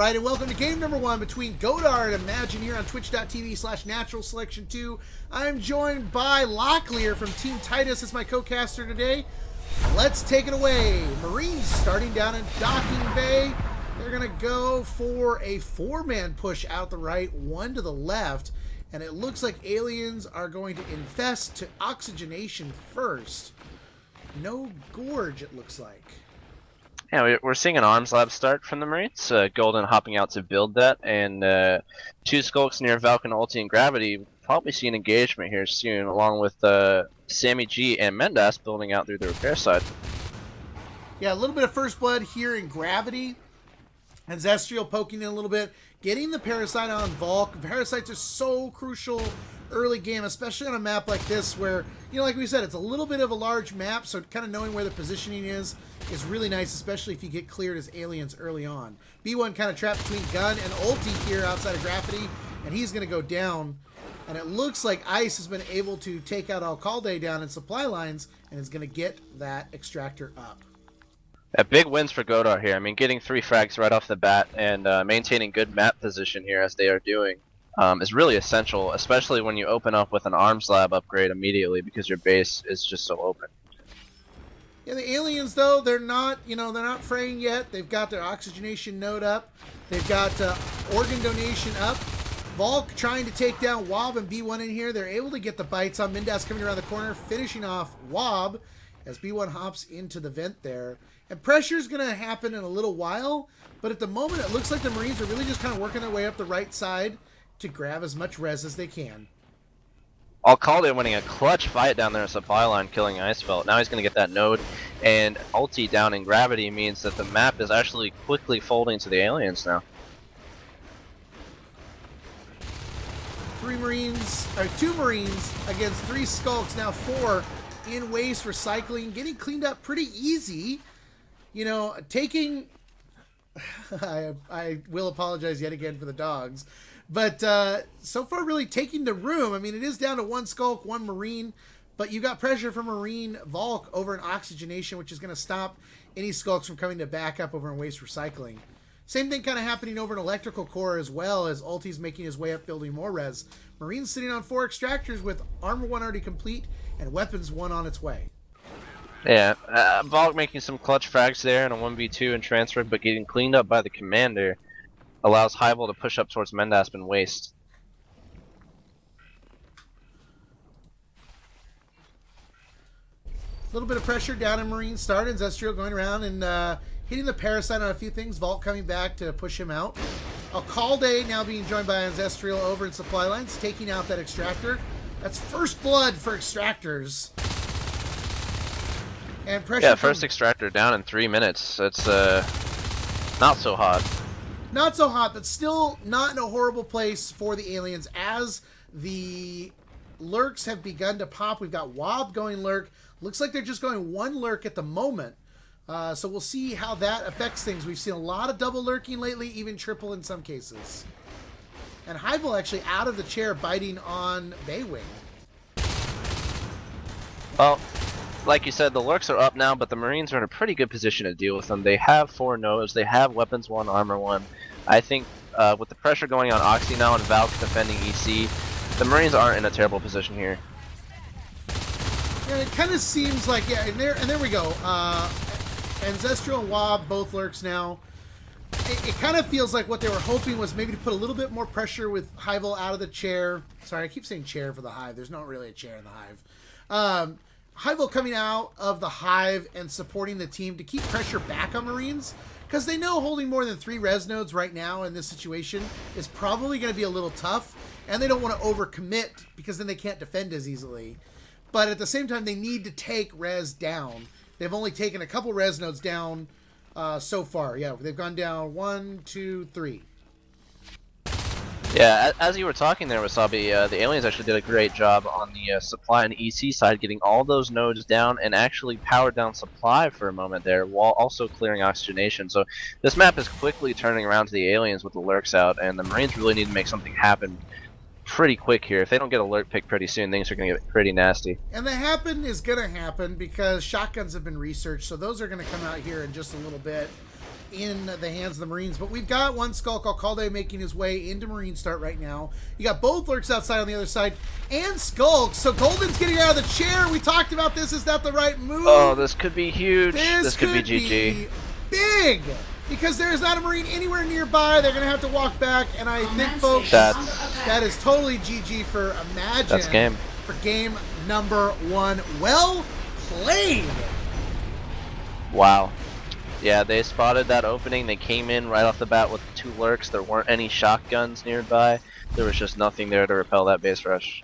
Alright, and welcome to game number 1 between GODAR and iMAGINE here on twitch.tv/naturalselection2. I'm joined by Locklear from Team Titus as my co-caster today. Let's take it away. Marines starting down in Docking Bay. They're going to go for a 4-man push out the right, 1 to the left. And it looks like aliens are going to infest to oxygenation first. No gorge, it looks like. Yeah, we're seeing an arms lab start from the Marines. Golden hopping out to build that, and 2 skulks near Valken, Ulti, and Gravity. Probably see an engagement here soon, along with Sammy G and Mendas building out through the repair side. Yeah, a little bit of first blood here in Gravity. And Zestrial poking in a little bit. Getting the Parasite on Valk. Parasites are so crucial early game, especially on a map like this where, you know, like we said, it's a little bit of a large map, so kind of knowing where the positioning is really nice, especially if you get cleared as aliens early on. B1 kind of trapped between Gun and Ulti here outside of Gravity, and he's going to go down. And it looks like Ice has been able to take out Alcalde down in supply lines and is going to get that extractor up. Big wins for Godar here. I mean, getting 3 frags right off the bat and maintaining good map position here as they are doing is really essential, especially when you open up with an arms lab upgrade immediately because your base is just so open. Yeah, the aliens though, they're not fraying yet. They've got their oxygenation node up. They've got organ donation up. Valk trying to take down Wob and B1 in here. They're able to get the bites on Mendas coming around the corner, finishing off Wob as B1 hops into the vent there. And pressure is going to happen in a little while, but at the moment it looks like the Marines are really just kind of working their way up the right side to grab as much res as they can. Alcalde winning a clutch fight down there in supply line, killing Icefelt. Now he's going to get that node, and Ulti down in Gravity means that the map is actually quickly folding to the aliens now. 2 Marines against 3 Skulks, now 4 in waste recycling, getting cleaned up pretty easy. You know, taking... I will apologize yet again for the dogs. But so far really taking the room. I mean, it is down to 1 Skulk, 1 Marine. But you got pressure from Marine Valk over in Oxygenation, which is going to stop any Skulks from coming to back up over in Waste Recycling. Same thing kind of happening over in Electrical Core as well, as Ulti's making his way up building more res. Marines sitting on 4 Extractors with Armor 1 already complete and Weapons 1 on its way. Yeah, Valk making some clutch frags there in a 1v2 and transfer, but getting cleaned up by the commander allows Hyvel to push up towards Mendasp and Waste. A little bit of pressure down in Marine start, and Zestrial going around and hitting the Parasite on a few things. Vault coming back to push him out. Alcalde now being joined by Ancestral over in supply lines, taking out that extractor. That's first blood for extractors. And pressure. Yeah, first extractor down in 3 minutes. It's not so hot. Not so hot, but still not in a horrible place for the aliens as the lurks have begun to pop. We've got Wob going lurk. Looks like they're just going 1 lurk at the moment. So we'll see how that affects things. We've seen a lot of double lurking lately, even triple in some cases. And Hyvel actually out of the chair biting on Baywing. Well, like you said, the lurks are up now, but the Marines are in a pretty good position to deal with them. They have 4 nodes. They have Weapons 1, Armor 1. I think with the pressure going on Oxy now and Valk defending EC, the Marines aren't in a terrible position here. Yeah, it kind of seems like, yeah, and there we go. Ancestral and Wob both lurks now. It kind of feels like what they were hoping was maybe to put a little bit more pressure with Hyvel out of the chair. Sorry, I keep saying chair for the Hive. There's not really a chair in the Hive. Hyvel coming out of the Hive and supporting the team to keep pressure back on Marines, because they know holding more than 3 res nodes right now in this situation is probably going to be a little tough, and they don't want to overcommit because then they can't defend as easily. But at the same time, they need to take res down. They've only taken a couple res nodes down so far. Yeah, they've gone down 1, 2, 3. Yeah, as you were talking there, Wasabi, the aliens actually did a great job on the supply and EC side, getting all those nodes down and actually powered down supply for a moment there, while also clearing oxygenation. So this map is quickly turning around to the aliens with the lurks out, and the Marines really need to make something happen pretty quick here. If they don't get a lurk pick pretty soon, things are going to get pretty nasty. And the happen is going to happen because shotguns have been researched, so those are going to come out here in just a little bit. in the hands of the Marines. But we've got one Skulk Alcalde making his way into Marine Start right now. You got both Lurks outside on the other side and Skulk. So Golden's getting out of the chair. We talked about this. Is that the right move? Oh, this could be huge. This could be Be GG. big. Because there's not a Marine anywhere nearby. They're going to have to walk back. And I think, folks, that is totally GG for iMAGINE. That's game. For game number 1. Well played. Wow. Yeah, they spotted that opening. They came in right off the bat with 2 lurks. There weren't any shotguns nearby. There was just nothing there to repel that base rush.